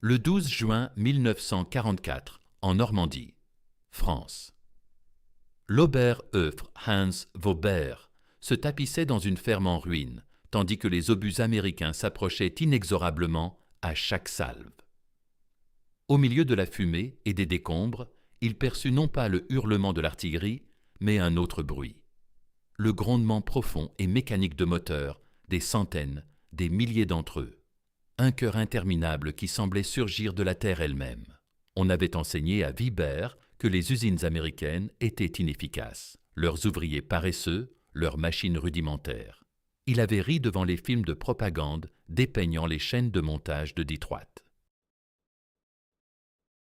Le 12 juin 1944, en Normandie, France. L'Oberhof Hans Vauber se tapissait dans une ferme en ruine, tandis que les obus américains s'approchaient inexorablement à chaque salve. Au milieu de la fumée et des décombres, il perçut non pas le hurlement de l'artillerie, mais un autre bruit. Le grondement profond et mécanique de moteurs, des centaines, des milliers d'entre eux. Un chœur interminable qui semblait surgir de la terre elle-même. On avait enseigné à Vibert que les usines américaines étaient inefficaces, leurs ouvriers paresseux, leurs machines rudimentaires. Il avait ri devant les films de propagande dépeignant les chaînes de montage de Détroit.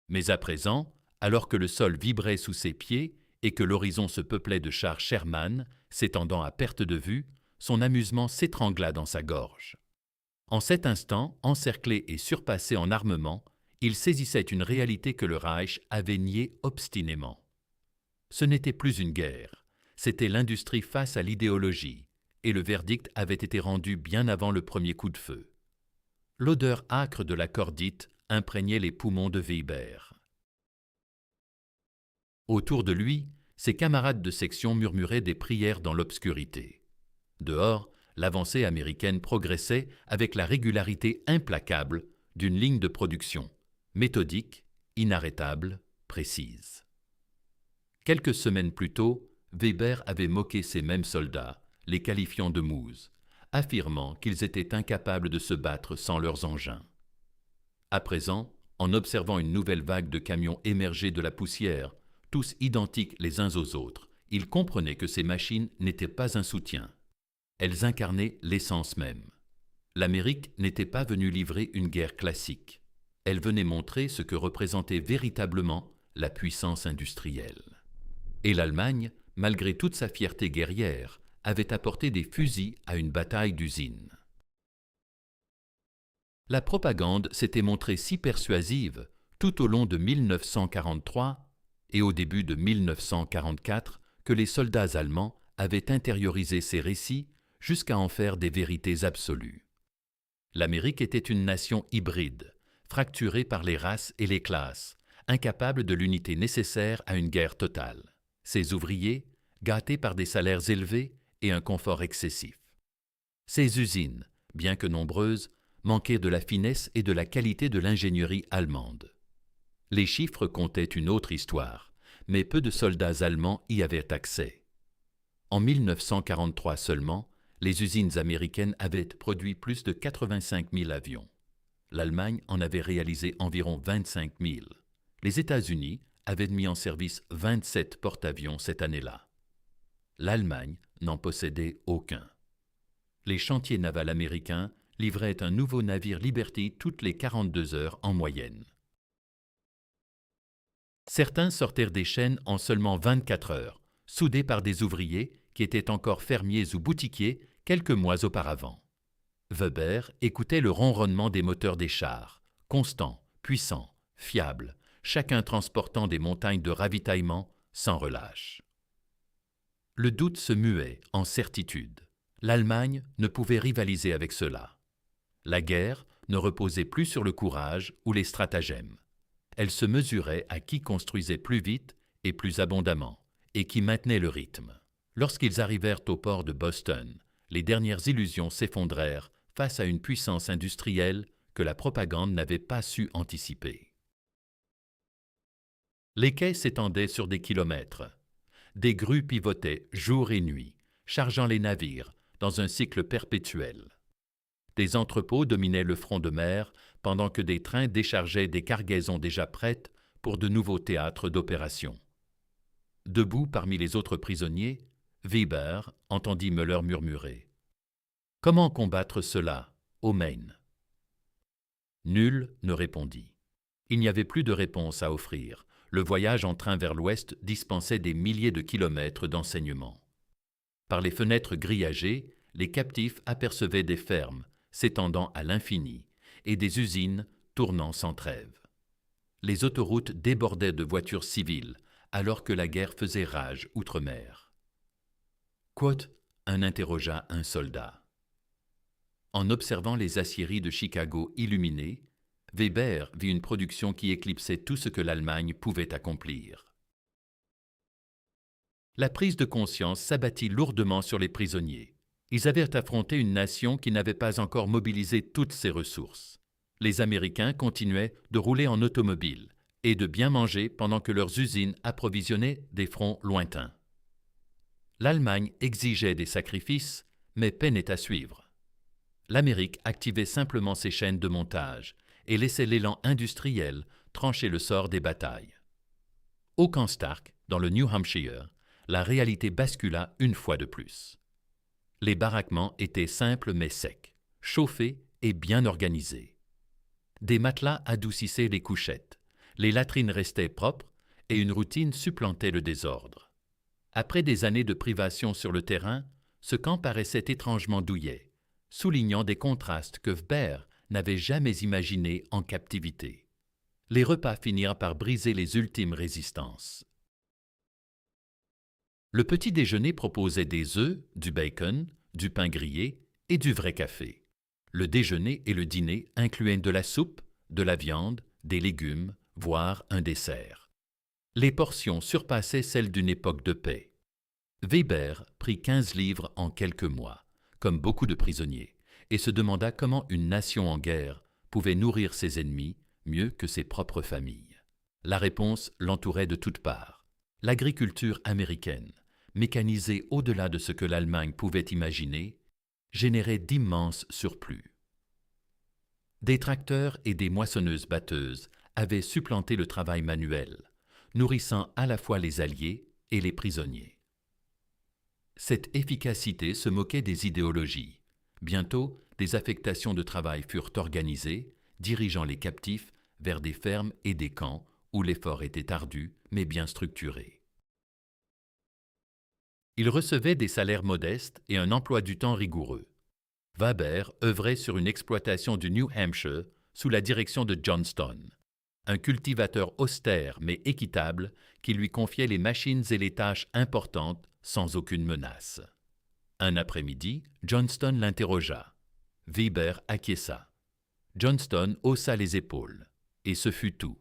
Mais à présent, alors que le sol vibrait sous ses pieds et que l'horizon se peuplait de chars Sherman s'étendant à perte de vue, son amusement s'étrangla dans sa gorge. En cet instant, encerclé et surpassé en armement, il saisissait une réalité que le Reich avait niée obstinément. Ce n'était plus une guerre, c'était l'industrie face à l'idéologie, et le verdict avait été rendu bien avant le premier coup de feu. L'odeur âcre de la cordite imprégnait les poumons de Weber. Autour de lui, ses camarades de section murmuraient des prières dans l'obscurité. Dehors, l'avancée américaine progressait avec la régularité implacable d'une ligne de production, méthodique, inarrêtable, précise. Quelques semaines plus tôt, Weber avait moqué ces mêmes soldats, les qualifiant de mouses, affirmant qu'ils étaient incapables de se battre sans leurs engins. À présent, en observant une nouvelle vague de camions émerger de la poussière, tous identiques les uns aux autres, il comprenait que ces machines n'étaient pas un soutien. Elles incarnaient l'essence même. L'Amérique n'était pas venue livrer une guerre classique. Elle venait montrer ce que représentait véritablement la puissance industrielle. Et l'Allemagne, malgré toute sa fierté guerrière, avait apporté des fusils à une bataille d'usines. La propagande s'était montrée si persuasive tout au long de 1943 et au début de 1944 que les soldats allemands avaient intériorisé ces récits jusqu'à en faire des vérités absolues. L'Amérique était une nation hybride, fracturée par les races et les classes, incapable de l'unité nécessaire à une guerre totale. Ses ouvriers, gâtés par des salaires élevés et un confort excessif. Ses usines, bien que nombreuses, manquaient de la finesse et de la qualité de l'ingénierie allemande. Les chiffres comptaient une autre histoire, mais peu de soldats allemands y avaient accès. En 1943 seulement, les usines américaines avaient produit plus de 85 000 avions. L'Allemagne en avait réalisé environ 25 000. Les États-Unis avaient mis en service 27 porte-avions cette année-là. L'Allemagne n'en possédait aucun. Les chantiers navals américains livraient un nouveau navire Liberty toutes les 42 heures en moyenne. Certains sortirent des chaînes en seulement 24 heures, soudés par des ouvriers qui étaient encore fermiers ou boutiquiers quelques mois auparavant. Weber écoutait le ronronnement des moteurs des chars, constant, puissant, fiable, chacun transportant des montagnes de ravitaillement sans relâche. Le doute se muait en certitude. L'Allemagne ne pouvait rivaliser avec cela. La guerre ne reposait plus sur le courage ou les stratagèmes. Elle se mesurait à qui construisait plus vite et plus abondamment, et qui maintenait le rythme. Lorsqu'ils arrivèrent au port de Boston, les dernières illusions s'effondrèrent face à une puissance industrielle que la propagande n'avait pas su anticiper. Les quais s'étendaient sur des kilomètres. Des grues pivotaient jour et nuit, chargeant les navires dans un cycle perpétuel. Des entrepôts dominaient le front de mer pendant que des trains déchargeaient des cargaisons déjà prêtes pour de nouveaux théâtres d'opération. Debout parmi les autres prisonniers, Weber entendit Müller murmurer. « Comment combattre cela, au Maine ?» Nul ne répondit. Il n'y avait plus de réponse à offrir. Le voyage en train vers l'ouest dispensait des milliers de kilomètres d'enseignement. Par les fenêtres grillagées, les captifs apercevaient des fermes s'étendant à l'infini et des usines tournant sans trêve. Les autoroutes débordaient de voitures civiles alors que la guerre faisait rage outre-mer. Quote, en interrogea un soldat. En observant les aciéries de Chicago illuminées, Weber vit une production qui éclipsait tout ce que l'Allemagne pouvait accomplir. La prise de conscience s'abattit lourdement sur les prisonniers. Ils avaient affronté une nation qui n'avait pas encore mobilisé toutes ses ressources. Les Américains continuaient de rouler en automobile et de bien manger pendant que leurs usines approvisionnaient des fronts lointains. L'Allemagne exigeait des sacrifices, mais peinait à suivre. L'Amérique activait simplement ses chaînes de montage et laissait l'élan industriel trancher le sort des batailles. Au camp Stark, dans le New Hampshire, la réalité bascula une fois de plus. Les baraquements étaient simples mais secs, chauffés et bien organisés. Des matelas adoucissaient les couchettes, les latrines restaient propres et une routine supplantait le désordre. Après des années de privation sur le terrain, ce camp paraissait étrangement douillet, soulignant des contrastes que Weber n'avait jamais imaginés en captivité. Les repas finirent par briser les ultimes résistances. Le petit déjeuner proposait des œufs, du bacon, du pain grillé et du vrai café. Le déjeuner et le dîner incluaient de la soupe, de la viande, des légumes, voire un dessert. Les portions surpassaient celles d'une époque de paix. Weber prit 15 livres en quelques mois, comme beaucoup de prisonniers, et se demanda comment une nation en guerre pouvait nourrir ses ennemis mieux que ses propres familles. La réponse l'entourait de toutes parts. L'agriculture américaine, mécanisée au-delà de ce que l'Allemagne pouvait imaginer, générait d'immenses surplus. Des tracteurs et des moissonneuses-batteuses avaient supplanté le travail manuel, nourrissant à la fois les Alliés et les prisonniers. Cette efficacité se moquait des idéologies. Bientôt, des affectations de travail furent organisées, dirigeant les captifs vers des fermes et des camps où l'effort était ardu mais bien structuré. Ils recevaient des salaires modestes et un emploi du temps rigoureux. Weber œuvrait sur une exploitation du New Hampshire sous la direction de Johnston, un cultivateur austère mais équitable qui lui confiait les machines et les tâches importantes sans aucune menace. Un après-midi, Johnston l'interrogea. Weber acquiesça. Johnston haussa les épaules. Et ce fut tout.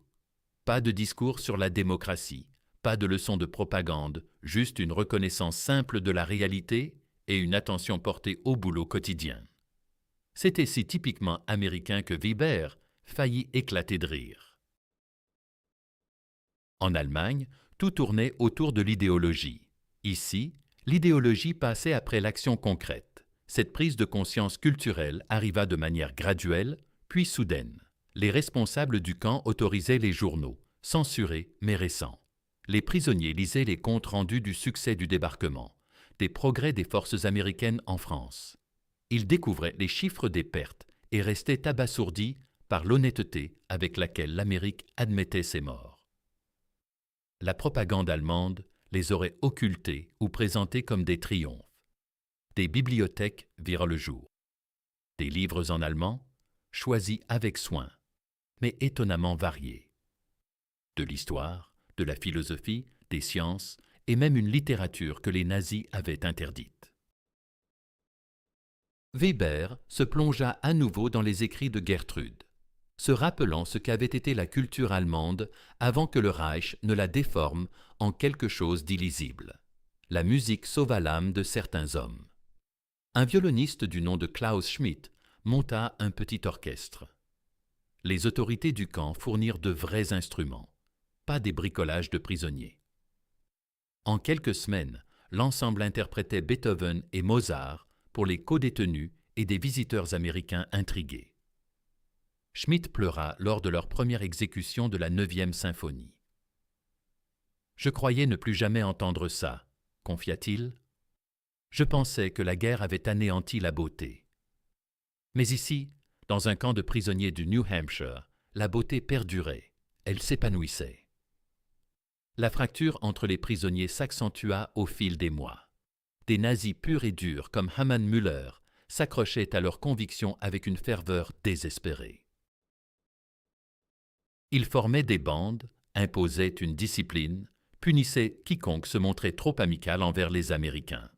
Pas de discours sur la démocratie, pas de leçons de propagande, juste une reconnaissance simple de la réalité et une attention portée au boulot quotidien. C'était si typiquement américain que Weber faillit éclater de rire. En Allemagne, tout tournait autour de l'idéologie. Ici, l'idéologie passait après l'action concrète. Cette prise de conscience culturelle arriva de manière graduelle, puis soudaine. Les responsables du camp autorisaient les journaux, censurés mais récents. Les prisonniers lisaient les comptes rendus du succès du débarquement, des progrès des forces américaines en France. Ils découvraient les chiffres des pertes et restaient abasourdis par l'honnêteté avec laquelle l'Amérique admettait ses morts. La propagande allemande les aurait occultés ou présentés comme des triomphes. Des bibliothèques virent le jour. Des livres en allemand, choisis avec soin, mais étonnamment variés. De l'histoire, de la philosophie, des sciences et même une littérature que les nazis avaient interdite. Weber se plongea à nouveau dans les écrits de Gertrude, se rappelant ce qu'avait été la culture allemande avant que le Reich ne la déforme en quelque chose d'illisible. La musique sauva l'âme de certains hommes. Un violoniste du nom de Klaus Schmidt monta un petit orchestre. Les autorités du camp fournirent de vrais instruments, pas des bricolages de prisonniers. En quelques semaines, l'ensemble interprétait Beethoven et Mozart pour les codétenus et des visiteurs américains intrigués. Schmidt pleura lors de leur première exécution de la 9e symphonie. « Je croyais ne plus jamais entendre ça », confia-t-il. « Je pensais que la guerre avait anéanti la beauté. Mais ici, dans un camp de prisonniers du New Hampshire, la beauté perdurait, elle s'épanouissait. » La fracture entre les prisonniers s'accentua au fil des mois. Des nazis purs et durs comme Hermann Müller s'accrochaient à leurs convictions avec une ferveur désespérée. Ils formaient des bandes, imposaient une discipline, punissaient quiconque se montrait trop amical envers les Américains.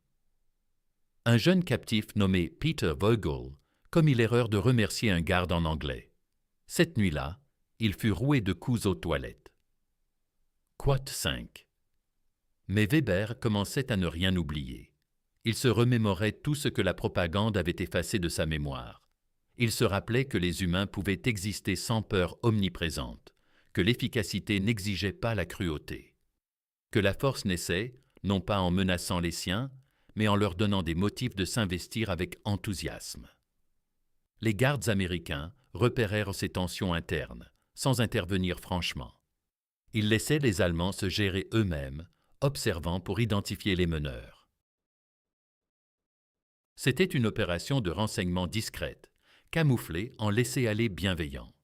Un jeune captif nommé Peter Vogel commit l'erreur de remercier un garde en anglais. Cette nuit-là, il fut roué de coups aux toilettes. Quote 5. Mais Weber commençait à ne rien oublier. Il se remémorait tout ce que la propagande avait effacé de sa mémoire. Il se rappelait que les humains pouvaient exister sans peur omniprésente, que l'efficacité n'exigeait pas la cruauté, que la force naissait, non pas en menaçant les siens, mais en leur donnant des motifs de s'investir avec enthousiasme. Les gardes américains repérèrent ces tensions internes, sans intervenir franchement. Ils laissaient les Allemands se gérer eux-mêmes, observant pour identifier les meneurs. C'était une opération de renseignement discrète, camouflée en laisser-aller bienveillant.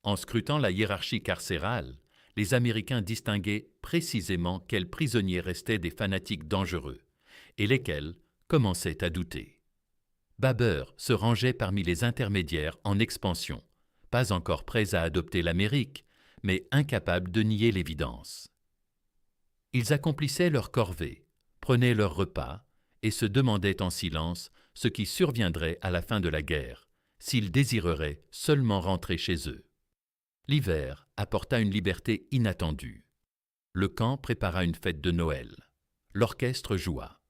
En scrutant la hiérarchie carcérale, les Américains distinguaient précisément quels prisonniers restaient des fanatiques dangereux et lesquels commençaient à douter. Baber se rangeait parmi les intermédiaires en expansion, pas encore prêts à adopter l'Amérique, mais incapables de nier l'évidence. Ils accomplissaient leur corvée, prenaient leur repas et se demandaient en silence ce qui surviendrait à la fin de la guerre, s'ils désireraient seulement rentrer chez eux. L'hiver apporta une liberté inattendue. Le camp prépara une fête de Noël. L'orchestre joua.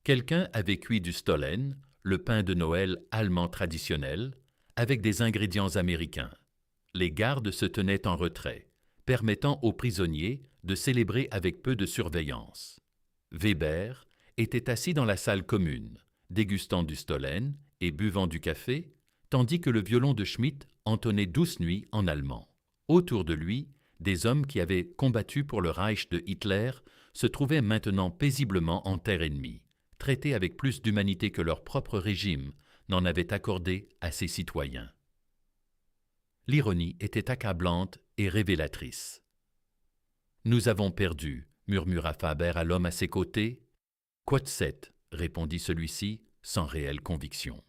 Quelqu'un avait cuit du Stollen, le pain de Noël allemand traditionnel, avec des ingrédients américains. Les gardes se tenaient en retrait, permettant aux prisonniers de célébrer avec peu de surveillance. Weber était assis dans la salle commune, dégustant du Stollen et buvant du café, tandis que le violon de Schmitt entonnait Douce nuit en allemand. Autour de lui, des hommes qui avaient combattu pour le Reich de Hitler se trouvaient maintenant paisiblement en terre ennemie, traités avec plus d'humanité que leur propre régime n'en avait accordé à ses citoyens. L'ironie était accablante et révélatrice. « Nous avons perdu », murmura Faber à l'homme à ses côtés. « Quote 7 », répondit celui-ci sans réelle conviction.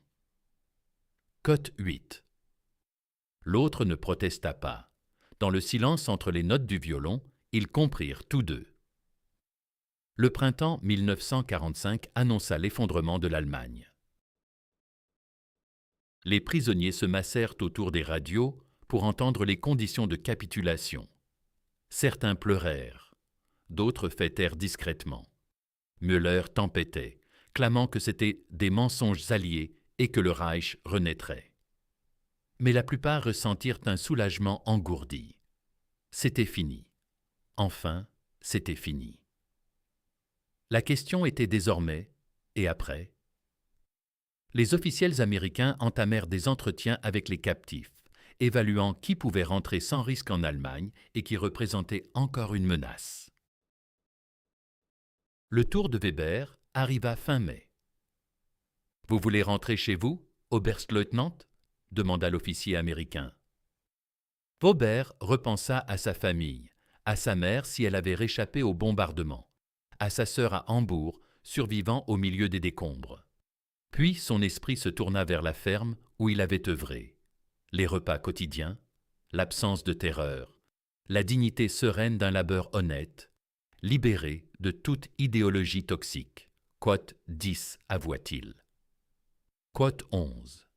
Cote 8. L'autre ne protesta pas. Dans le silence entre les notes du violon, ils comprirent tous deux. Le printemps 1945 annonça l'effondrement de l'Allemagne. Les prisonniers se massèrent autour des radios pour entendre les conditions de capitulation. Certains pleurèrent, d'autres fêtèrent discrètement. Müller tempêtait, clamant que c'étaient des mensonges alliés et que le Reich renaîtrait. Mais la plupart ressentirent un soulagement engourdi. C'était fini. Enfin, c'était fini. La question était désormais, et après? Les officiels américains entamèrent des entretiens avec les captifs, évaluant qui pouvait rentrer sans risque en Allemagne et qui représentait encore une menace. Le tour de Weber arriva fin mai. « Vous voulez rentrer chez vous, Oberstleutnant » demanda l'officier américain. Weber repensa à sa famille, à sa mère si elle avait réchappé au bombardement, à sa sœur à Hambourg, survivant au milieu des décombres. Puis son esprit se tourna vers la ferme où il avait œuvré. Les repas quotidiens, l'absence de terreur, la dignité sereine d'un labeur honnête, libéré de toute idéologie toxique. Quote 10, avoua-t-il. Quote 11.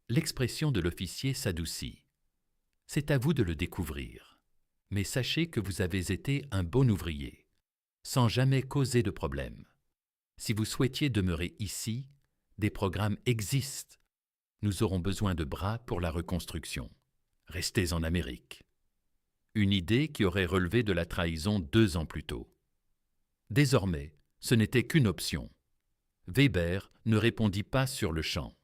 L'expression de l'officier s'adoucit. C'est à vous de le découvrir. Mais sachez que vous avez été un bon ouvrier, sans jamais causer de problème. Si vous souhaitiez demeurer ici, des programmes existent. Nous aurons besoin de bras pour la reconstruction. Restez en Amérique. Une idée qui aurait relevé de la trahison 2 ans plus tôt. Désormais, ce n'était qu'une option. Weber ne répondit pas sur le champ.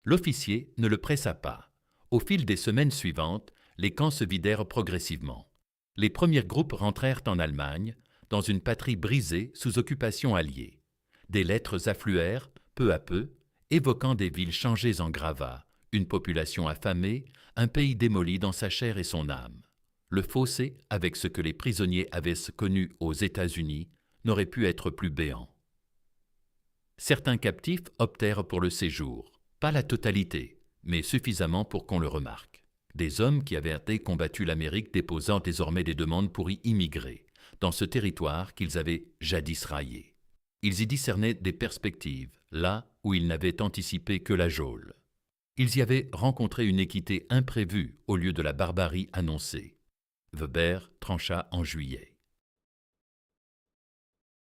L'officier ne le pressa pas. Au fil des semaines suivantes, les camps se vidèrent progressivement. Les premiers groupes rentrèrent en Allemagne, dans une patrie brisée sous occupation alliée. Des lettres affluèrent, peu à peu, évoquant des villes changées en gravats, une population affamée, un pays démoli dans sa chair et son âme. Le fossé, avec ce que les prisonniers avaient connu aux États-Unis, n'aurait pu être plus béant. Certains captifs optèrent pour le séjour, pas la totalité, mais suffisamment pour qu'on le remarque. Des hommes qui avaient combattu l'Amérique déposant désormais des demandes pour y immigrer, dans ce territoire qu'ils avaient jadis raillé. Ils y discernaient des perspectives, là où ils n'avaient anticipé que la geôle. Ils y avaient rencontré une équité imprévue au lieu de la barbarie annoncée. Weber trancha en juillet.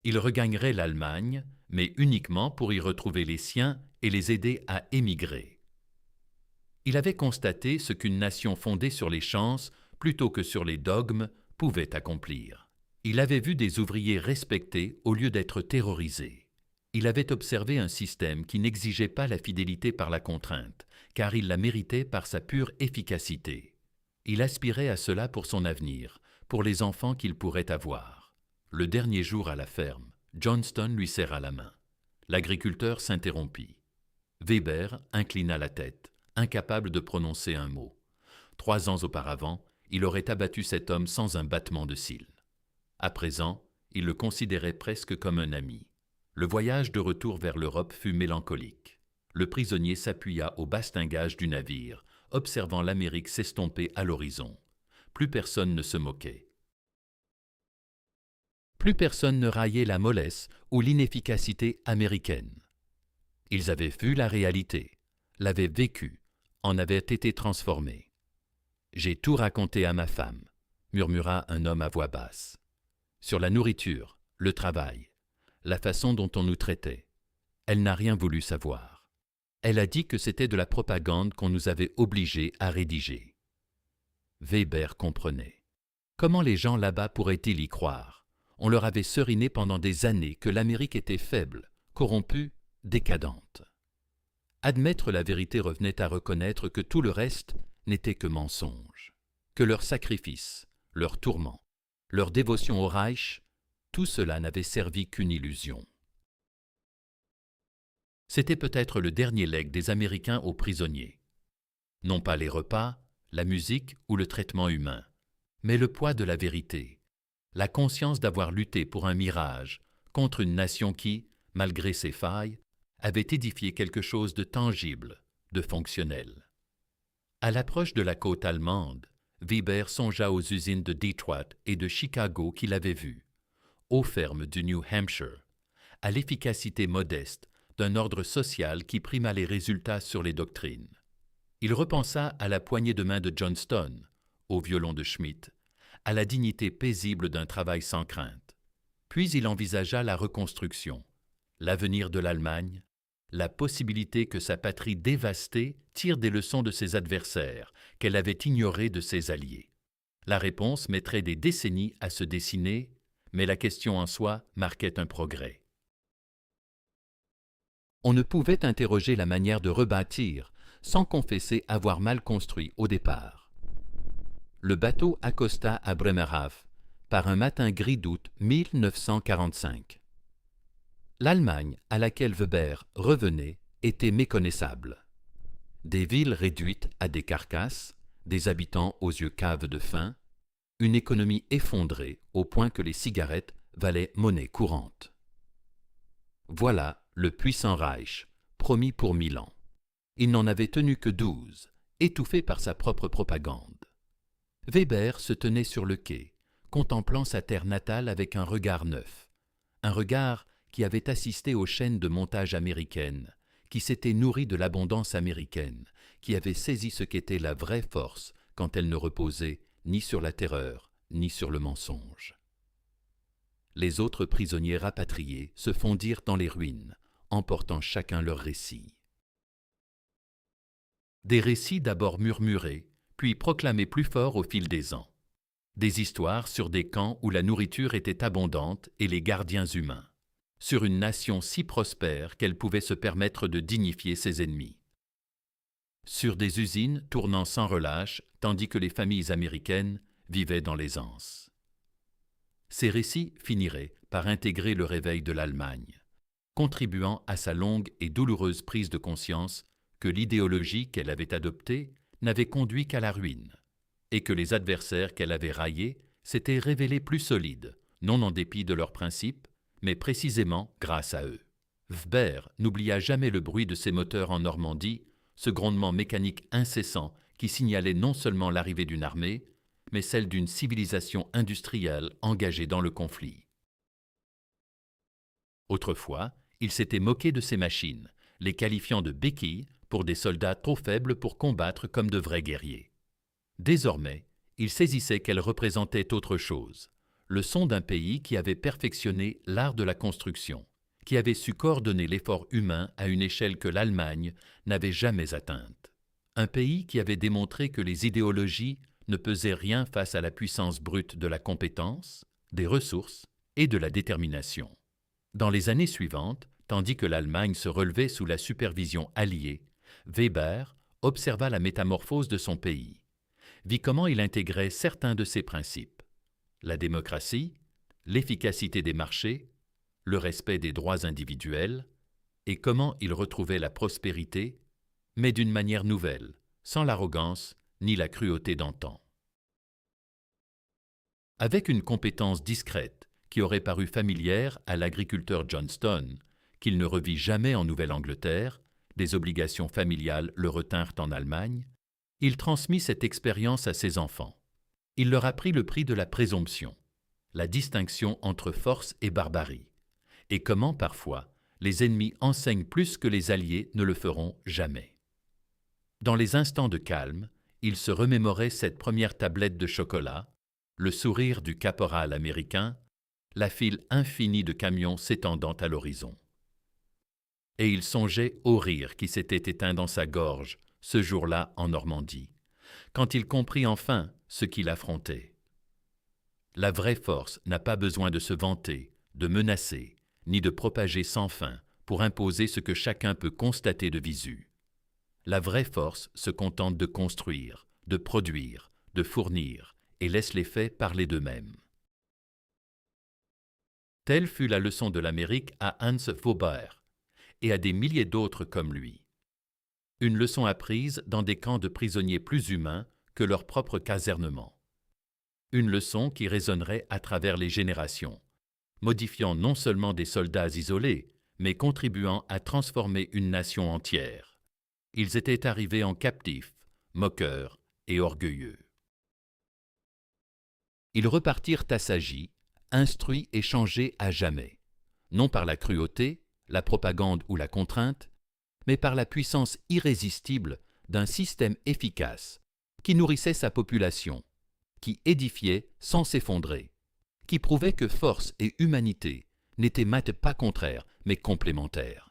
Il regagnerait l'Allemagne, mais uniquement pour y retrouver les siens et les aider à émigrer. Il avait constaté ce qu'une nation fondée sur les chances plutôt que sur les dogmes pouvait accomplir. Il avait vu des ouvriers respectés au lieu d'être terrorisés. Il avait observé un système qui n'exigeait pas la fidélité par la contrainte, car il la méritait par sa pure efficacité. Il aspirait à cela pour son avenir, pour les enfants qu'il pourrait avoir. Le dernier jour à la ferme, Johnston lui serra la main. L'agriculteur s'interrompit. Weber inclina la tête, incapable de prononcer un mot. 3 ans auparavant, il aurait abattu cet homme sans un battement de cils. À présent, il le considérait presque comme un ami. Le voyage de retour vers l'Europe fut mélancolique. Le prisonnier s'appuya au bastingage du navire, observant l'Amérique s'estomper à l'horizon. Plus personne ne se moquait. Plus personne ne raillait la mollesse ou l'inefficacité américaine. Ils avaient vu la réalité, l'avaient vécue, en avaient été transformés. « J'ai tout raconté à ma femme », murmura un homme à voix basse. Sur la nourriture, le travail, la façon dont on nous traitait. Elle n'a rien voulu savoir. Elle a dit que c'était de la propagande qu'on nous avait obligés à rédiger. Weber comprenait. Comment les gens là-bas pourraient-ils y croire? On leur avait seriné pendant des années que l'Amérique était faible, corrompue, décadente. Admettre la vérité revenait à reconnaître que tout le reste n'était que mensonge, que leur sacrifice, leur tourment, leur dévotion au Reich, tout cela n'avait servi qu'une illusion. C'était peut-être le dernier legs des Américains aux prisonniers. Non pas les repas, la musique ou le traitement humain, mais le poids de la vérité, la conscience d'avoir lutté pour un mirage contre une nation qui, malgré ses failles, avait édifié quelque chose de tangible, de fonctionnel. À l'approche de la côte allemande, Weber songea aux usines de Detroit et de Chicago qu'il avait vues, aux fermes du New Hampshire, à l'efficacité modeste d'un ordre social qui prima les résultats sur les doctrines. Il repensa à la poignée de main de Johnston, au violon de Schmidt, à la dignité paisible d'un travail sans crainte. Puis il envisagea la reconstruction, l'avenir de l'Allemagne, la possibilité que sa patrie dévastée tire des leçons de ses adversaires, qu'elle avait ignorées de ses alliés. La réponse mettrait des décennies à se dessiner, mais la question en soi marquait un progrès. On ne pouvait interroger la manière de rebâtir sans confesser avoir mal construit au départ. Le bateau accosta à Bremerhaven par un matin gris d'août 1945. L'Allemagne à laquelle Weber revenait était méconnaissable. Des villes réduites à des carcasses, des habitants aux yeux caves de faim, une économie effondrée au point que les cigarettes valaient monnaie courante. Voilà le puissant Reich, promis pour 1000 ans. Il n'en avait tenu que 12, étouffé par sa propre propagande. Weber se tenait sur le quai, contemplant sa terre natale avec un regard neuf, un regard qui avait assisté aux chaînes de montage américaines, qui s'était nourri de l'abondance américaine, qui avait saisi ce qu'était la vraie force quand elle ne reposait ni sur la terreur, ni sur le mensonge. Les autres prisonniers rapatriés se fondirent dans les ruines, emportant chacun leur récit. Des récits d'abord murmurés, puis proclamés plus fort au fil des ans. Des histoires sur des camps où la nourriture était abondante et les gardiens humains. Sur une nation si prospère qu'elle pouvait se permettre de dignifier ses ennemis. Sur des usines tournant sans relâche, tandis que les familles américaines vivaient dans l'aisance. Ces récits finiraient par intégrer le réveil de l'Allemagne, contribuant à sa longue et douloureuse prise de conscience que l'idéologie qu'elle avait adoptée n'avait conduit qu'à la ruine, et que les adversaires qu'elle avait raillés s'étaient révélés plus solides, non en dépit de leurs principes, mais précisément grâce à eux. Weber n'oublia jamais le bruit de ses moteurs en Normandie, ce grondement mécanique incessant qui signalait non seulement l'arrivée d'une armée, mais celle d'une civilisation industrielle engagée dans le conflit. Autrefois, il s'était moqué de ces machines, les qualifiant de béquilles pour des soldats trop faibles pour combattre comme de vrais guerriers. Désormais, il saisissait qu'elle représentait autre chose, le son d'un pays qui avait perfectionné l'art de la construction, qui avait su coordonner l'effort humain à une échelle que l'Allemagne n'avait jamais atteinte. Un pays qui avait démontré que les idéologies ne pesaient rien face à la puissance brute de la compétence, des ressources et de la détermination. Dans les années suivantes, tandis que l'Allemagne se relevait sous la supervision alliée, Weber observa la métamorphose de son pays, vit comment il intégrait certains de ses principes, la démocratie, l'efficacité des marchés, le respect des droits individuels, et comment il retrouvait la prospérité, mais d'une manière nouvelle, sans l'arrogance ni la cruauté d'antan. Avec une compétence discrète qui aurait paru familière à l'agriculteur Johnston, qu'il ne revit jamais en Nouvelle-Angleterre, des obligations familiales le retinrent en Allemagne, il transmit cette expérience à ses enfants. Il leur apprit le prix de la présomption, la distinction entre force et barbarie, et comment, parfois, les ennemis enseignent plus que les alliés ne le feront jamais. Dans les instants de calme, il se remémorait cette première tablette de chocolat, le sourire du caporal américain, la file infinie de camions s'étendant à l'horizon. Et il songeait au rire qui s'était éteint dans sa gorge ce jour-là en Normandie, quand il comprit enfin ce qu'il affrontait. La vraie force n'a pas besoin de se vanter, de menacer, ni de propager sans fin pour imposer ce que chacun peut constater de visu. La vraie force se contente de construire, de produire, de fournir, et laisse les faits parler d'eux-mêmes. Telle fut la leçon de l'Amérique à Hans Vauber et à des milliers d'autres comme lui. Une leçon apprise dans des camps de prisonniers plus humains que leur propre casernement. Une leçon qui résonnerait à travers les générations, modifiant non seulement des soldats isolés, mais contribuant à transformer une nation entière. Ils étaient arrivés en captifs, moqueurs et orgueilleux. Ils repartirent assagis, instruits et changés à jamais, non par la cruauté, la propagande ou la contrainte, mais par la puissance irrésistible d'un système efficace qui nourrissait sa population, qui édifiait sans s'effondrer, qui prouvait que force et humanité n'étaient pas contraires, mais complémentaires.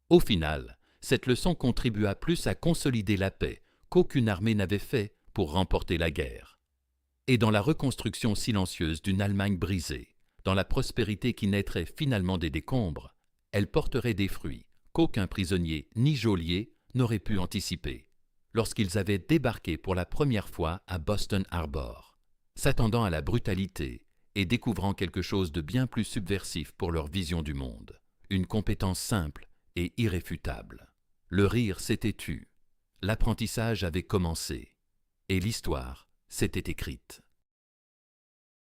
Au final, cette leçon contribua plus à consolider la paix qu'aucune armée n'avait fait pour remporter la guerre. Et dans la reconstruction silencieuse d'une Allemagne brisée, dans la prospérité qui naîtrait finalement des décombres, elle porterait des fruits qu'aucun prisonnier ni geôlier n'aurait pu anticiper, lorsqu'ils avaient débarqué pour la première fois à Boston Harbor, s'attendant à la brutalité et découvrant quelque chose de bien plus subversif pour leur vision du monde, une compétence simple et irréfutable. Le rire s'était tu, l'apprentissage avait commencé, et l'histoire s'était écrite.